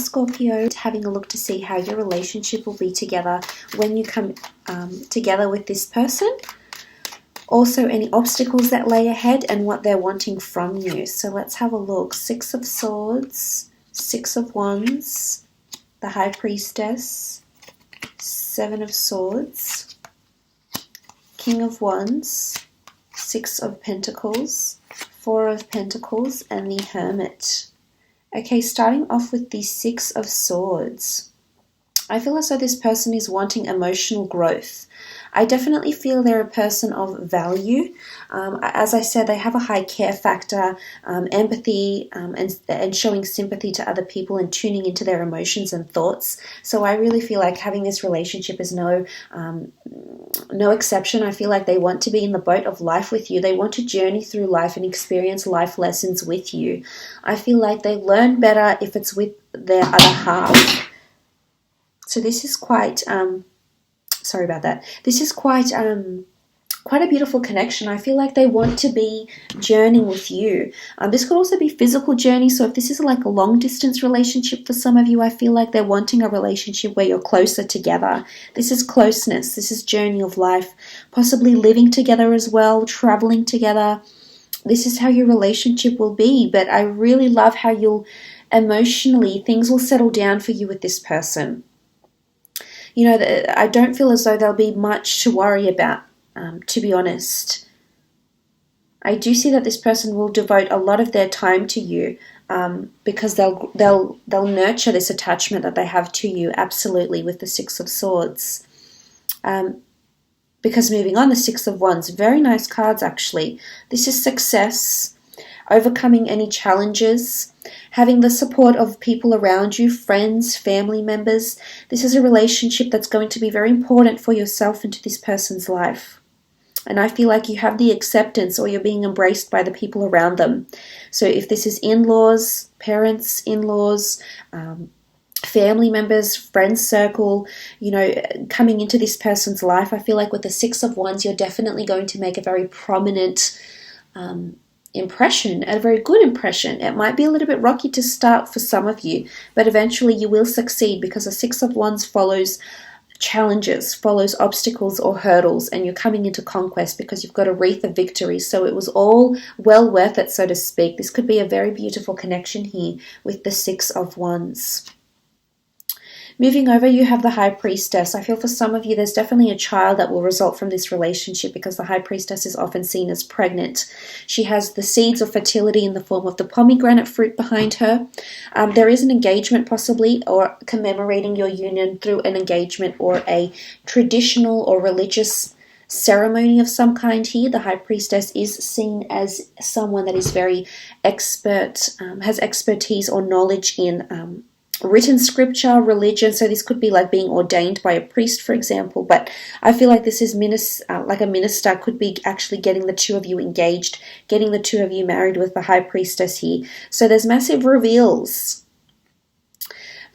Scorpio, having a look to see how your relationship will be together when you come together with this person. Also, any obstacles that lay ahead and what they're wanting from you. So let's have a look. Six of Swords, Six of Wands, the High Priestess, Seven of Swords, King of Wands, Six of Pentacles, Four of Pentacles, and the Hermit. Okay, starting off with the Six of Swords. I feel as though this person is wanting emotional growth. I definitely feel they're a person of value. As I said, they have a high care factor, empathy, and showing sympathy to other people and tuning into their emotions and thoughts. So I really feel like having this relationship is no exception. I feel like they want to be in the boat of life with you. They want to journey through life and experience life lessons with you. I feel like they learn better if it's with their other half. So this is quite... sorry about that. This is quite a beautiful connection. I feel like they want to be journeying with you. This could also be physical journey. So if this is like a long distance relationship for some of you, I feel like they're wanting a relationship where you're closer together. This is closeness. This is journey of life. Possibly living together as well, traveling together. This is how your relationship will be. But I really love how you'll emotionally, things will settle down for you with this person. You know, I don't feel as though there'll be much to worry about, to be honest. I do see that this person will devote a lot of their time to you because they'll nurture this attachment that they have to you, absolutely, with the Six of Swords. Because moving on, the Six of Wands, very nice cards actually. This is success, overcoming any challenges, having the support of people around you, friends, family members. This is a relationship that's going to be very important for yourself and to this person's life. And I feel like you have the acceptance or you're being embraced by the people around them. So if this is in-laws, parents, in-laws, family members, friends circle, you know, coming into this person's life, I feel like with the Six of Wands, you're definitely going to make a very prominent impression, a very good impression. It might be a little bit rocky to start for some of you, but eventually you will succeed because the Six of Wands follows challenges, follows obstacles or hurdles, and you're coming into conquest because you've got a wreath of victory. So it was all well worth it, so to speak. This could be a very beautiful connection here with the Six of Wands. Moving over, you have the High Priestess. I feel for some of you, there's definitely a child that will result from this relationship because the High Priestess is often seen as pregnant. She has the seeds of fertility in the form of the pomegranate fruit behind her. There is an engagement possibly, or commemorating your union through an engagement or a traditional or religious ceremony of some kind here. The High Priestess is seen as someone that is very expert, has expertise or knowledge in written scripture, religion. So this could be like being ordained by a priest, for example. But I feel like this is like a minister could be actually getting the two of you engaged, getting the two of you married with the High Priestess here. So there's massive reveals.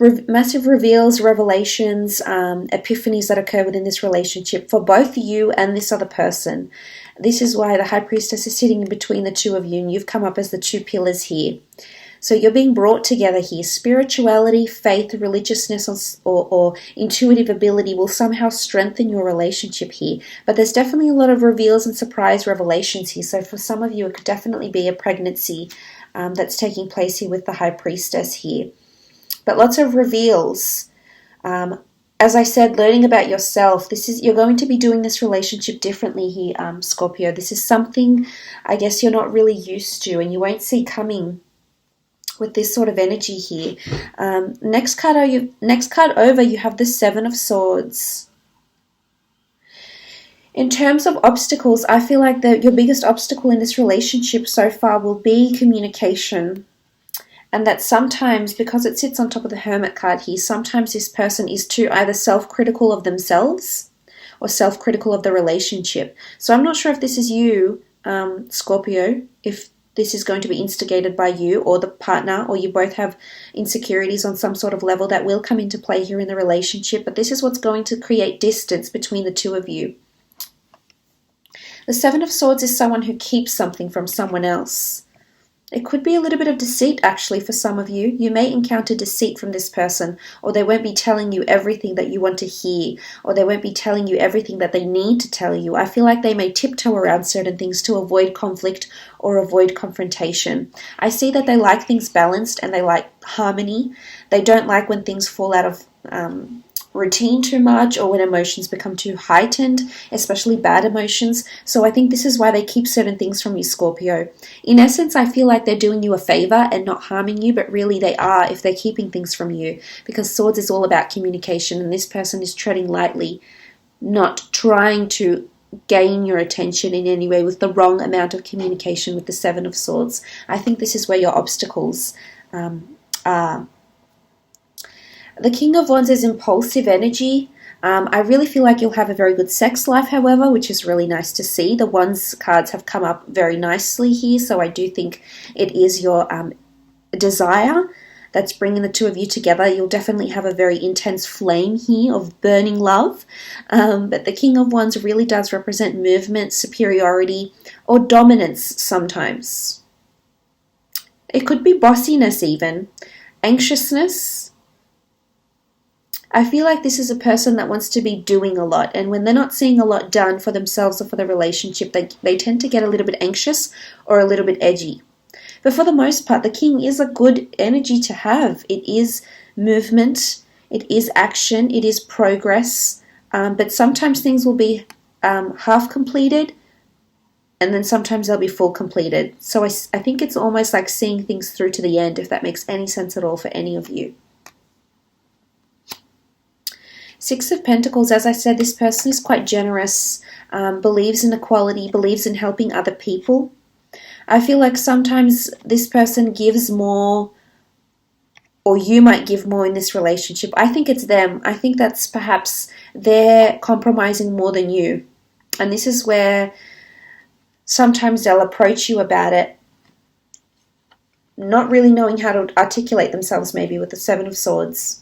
Massive reveals, revelations, epiphanies that occur within this relationship for both you and this other person. This is why the High Priestess is sitting in between the two of you, and you've come up as the two pillars here. So you're being brought together here. Spirituality, faith, religiousness, or intuitive ability will somehow strengthen your relationship here. But there's definitely a lot of reveals and surprise revelations here. So for some of you, it could definitely be a pregnancy that's taking place here with the High Priestess here. But lots of reveals. As I said, learning about yourself. You're going to be doing this relationship differently here, Scorpio. This is something I guess you're not really used to and you won't see coming with this sort of energy here. Next card over, you have the Seven of Swords. In terms of obstacles, I feel like your biggest obstacle in this relationship so far will be communication. And that sometimes, because it sits on top of the Hermit card here, sometimes this person is too either self-critical of themselves or self-critical of the relationship. So I'm not sure if this is you, Scorpio, if this is going to be instigated by you or the partner, or you both have insecurities on some sort of level that will come into play here in the relationship. But this is what's going to create distance between the two of you. The Seven of Swords is someone who keeps something from someone else. It could be a little bit of deceit, actually, for some of you. You may encounter deceit from this person, or they won't be telling you everything that you want to hear, or they won't be telling you everything that they need to tell you. I feel like they may tiptoe around certain things to avoid conflict or avoid confrontation. I see that they like things balanced and they like harmony. They don't like when things fall out of routine too much, or when emotions become too heightened, especially bad emotions. So I think this is why they keep certain things from you, Scorpio. In essence, I feel like they're doing you a favor and not harming you, but really they are if they're keeping things from you, because Swords is all about communication, and this person is treading lightly, not trying to gain your attention in any way with the wrong amount of communication with the Seven of Swords. I think this is where your obstacles are. The King of Wands is impulsive energy. I really feel like you'll have a very good sex life, however, which is really nice to see. The Wands cards have come up very nicely here, so I do think it is your desire that's bringing the two of you together. You'll definitely have a very intense flame here of burning love. But the King of Wands really does represent movement, superiority, or dominance sometimes. It could be bossiness even, anxiousness. I feel like this is a person that wants to be doing a lot, and when they're not seeing a lot done for themselves or for the relationship, they tend to get a little bit anxious or a little bit edgy. But for the most part, the King is a good energy to have. It is movement, it is action, it is progress, but sometimes things will be half completed, and then sometimes they'll be full completed. So I think it's almost like seeing things through to the end, if that makes any sense at all for any of you. Six of Pentacles, as I said, this person is quite generous, believes in equality, believes in helping other people. I feel like sometimes this person gives more, or you might give more in this relationship. I think it's them. I think that's perhaps they're compromising more than you. And this is where sometimes they'll approach you about it, not really knowing how to articulate themselves, maybe with the Seven of Swords,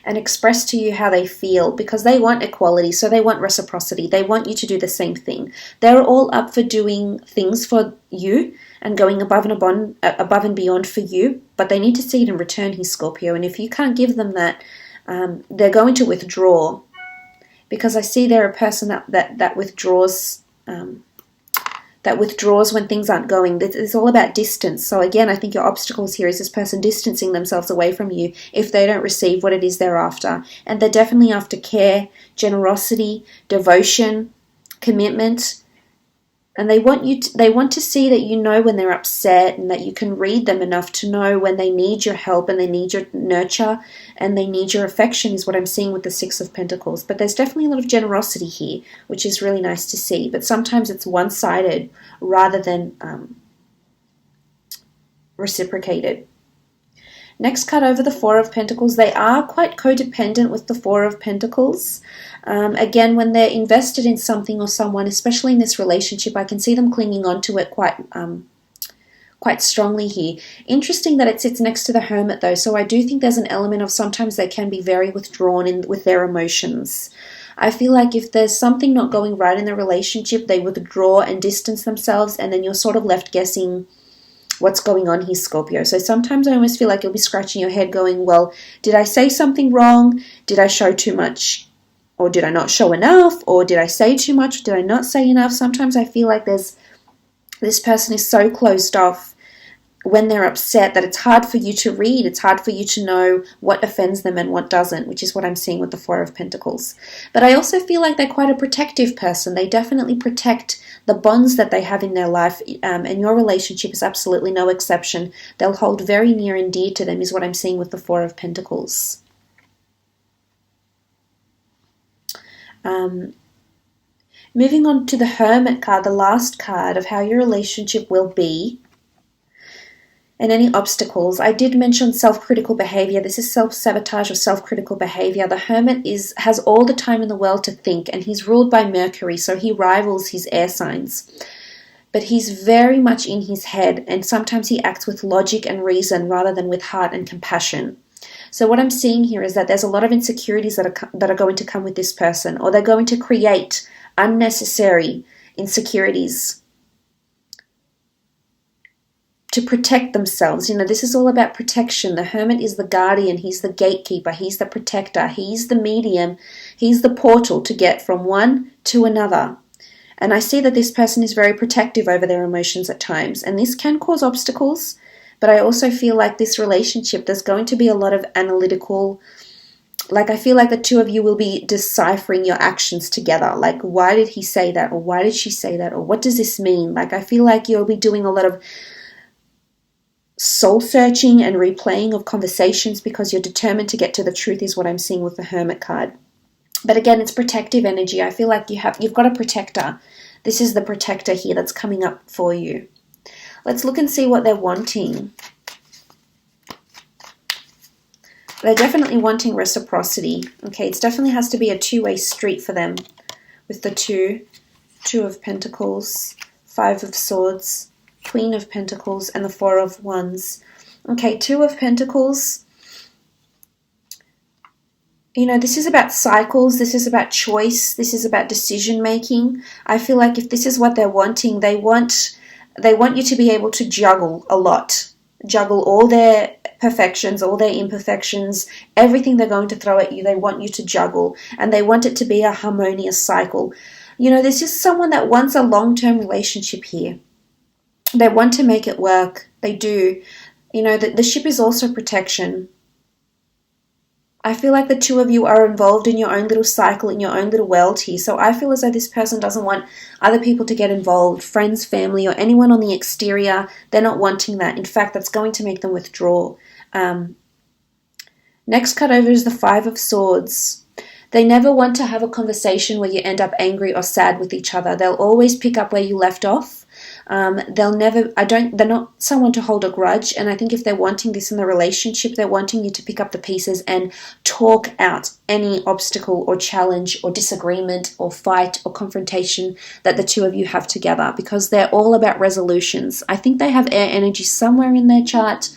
and express to you how they feel, because they want equality, so they want reciprocity. They want you to do the same thing. They're all up for doing things for you and going above and beyond for you, but they need to see it in return here, Scorpio. And if you can't give them that, they're going to withdraw, because I see they're a person that withdraws. That withdraws when things aren't going. It's all about distance. So again, I think your obstacles here is this person distancing themselves away from you if they don't receive what it is they're after. And they're definitely after care, generosity, devotion, commitment. And they want to see that you know when they're upset, and that you can read them enough to know when they need your help and they need your nurture and they need your affection, is what I'm seeing with the Six of Pentacles. But there's definitely a lot of generosity here, which is really nice to see. But sometimes it's one-sided rather than reciprocated. Next card over, the Four of Pentacles. They are quite codependent with the Four of Pentacles. Again, when they're invested in something or someone, especially in this relationship, I can see them clinging on to it quite strongly here. Interesting that it sits next to the Hermit, though, so I do think there's an element of sometimes they can be very withdrawn with their emotions. I feel like if there's something not going right in the relationship, they withdraw and distance themselves, and then you're sort of left guessing what's going on here, Scorpio. So sometimes I almost feel like you'll be scratching your head going, well, did I say something wrong? Did I show too much? Or did I not show enough? Or did I say too much? Did I not say enough? Sometimes I feel like this person is so closed off when they're upset that it's hard for you to read. It's hard for you to know what offends them and what doesn't, which is what I'm seeing with the Four of Pentacles. But I also feel like they're quite a protective person. They definitely protect the bonds that they have in their life, and your relationship is absolutely no exception. They'll hold very near and dear to them, is what I'm seeing with the Four of Pentacles. Moving on to the Hermit card, the last card of how your relationship will be and any obstacles. I did mention self-critical behavior. This is self-sabotage or self-critical behavior. The Hermit has all the time in the world to think, and he's ruled by Mercury, so he rivals his air signs. But he's very much in his head, and sometimes he acts with logic and reason rather than with heart and compassion. So what I'm seeing here is that there's a lot of insecurities that are going to come with this person, or they're going to create unnecessary insecurities. to protect themselves. You know, this is all about protection. The Hermit is the guardian. He's the gatekeeper. He's the protector. He's the medium. He's the portal to get from one to another. And I see that this person is very protective over their emotions at times. And this can cause obstacles. But I also feel like this relationship, there's going to be a lot of analytical. Like, I feel like the two of you will be deciphering your actions together. Like, why did he say that? Or why did she say that? Or what does this mean? Like, I feel like you'll be doing a lot of soul searching and replaying of conversations because you're determined to get to the truth, is what I'm seeing with the Hermit card. But again, it's protective energy. I feel like you've got a protector. This is the protector here that's coming up for you. Let's look and see what they're wanting. They're definitely wanting reciprocity. Okay, it definitely has to be a two-way street for them with the Two of Pentacles, Five of Swords, Queen of Pentacles, and the Four of Wands. Okay, Two of Pentacles. You know, this is about cycles. This is about choice. This is about decision making. I feel like if this is what they're wanting, they want you to be able to juggle a lot. Juggle all their perfections, all their imperfections, everything they're going to throw at you. They want you to juggle, and they want it to be a harmonious cycle. You know, this is someone that wants a long-term relationship here. They want to make it work. They do. You know, the ship is also protection. I feel like the two of you are involved in your own little cycle, in your own little world here. So I feel as though this person doesn't want other people to get involved, friends, family, or anyone on the exterior. They're not wanting that. In fact, that's going to make them withdraw. Next card over is the Five of Swords. They never want to have a conversation where you end up angry or sad with each other. They'll always pick up where you left off. They're not someone to hold a grudge. And I think if they're wanting this in the relationship, they're wanting you to pick up the pieces and talk out any obstacle or challenge or disagreement or fight or confrontation that the two of you have together, because they're all about resolutions. I think they have air energy somewhere in their chart,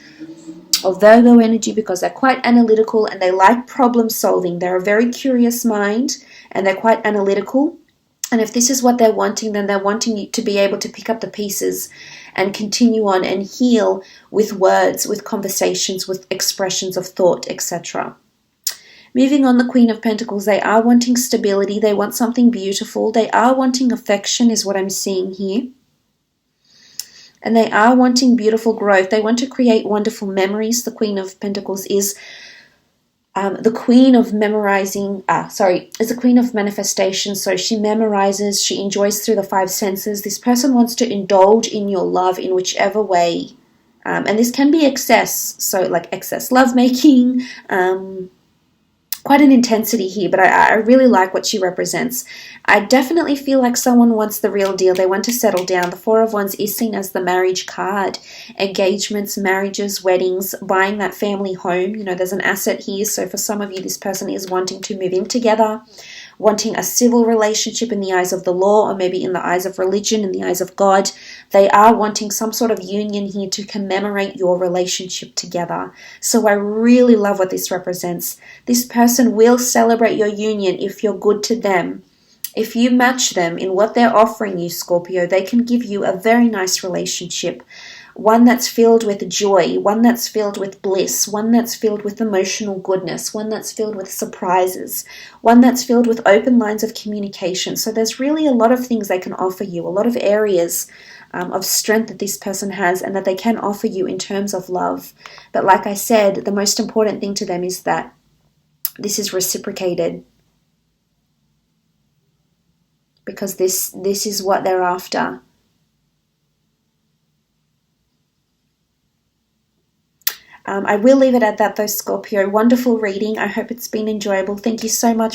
or Virgo energy, because they're quite analytical and they like problem solving. They're a very curious mind and they're quite analytical. And if this is what they're wanting, then they're wanting you to be able to pick up the pieces and continue on and heal with words, with conversations, with expressions of thought, etc. Moving on, the Queen of Pentacles, they are wanting stability. They want something beautiful. They are wanting affection, is what I'm seeing here. And they are wanting beautiful growth. They want to create wonderful memories. The Queen of Pentacles is the queen of memorizing, is the queen of manifestation. So she memorizes, she enjoys through the five senses. This person wants to indulge in your love in whichever way. And this can be excess, so like excess lovemaking, quite an intensity here, but I really like what she represents. I definitely feel like someone wants the real deal. They want to settle down. The Four of Wands is seen as the marriage card. Engagements, marriages, weddings, buying that family home. You know, there's an asset here. So for some of you, this person is wanting to move in together, wanting a civil relationship in the eyes of the law, or maybe in the eyes of religion, in the eyes of God. They are wanting some sort of union here to commemorate your relationship together. So I really love what this represents. This person will celebrate your union if you're good to them. If you match them in what they're offering you, Scorpio, they can give you a very nice relationship. One that's filled with joy, one that's filled with bliss, one that's filled with emotional goodness, one that's filled with surprises, one that's filled with open lines of communication. So there's really a lot of things they can offer you, a lot of areas of strength that this person has and that they can offer you in terms of love. But like I said, the most important thing to them is that this is reciprocated, because this is what they're after. I will leave it at that though, Scorpio. Wonderful reading. I hope it's been enjoyable. Thank you so much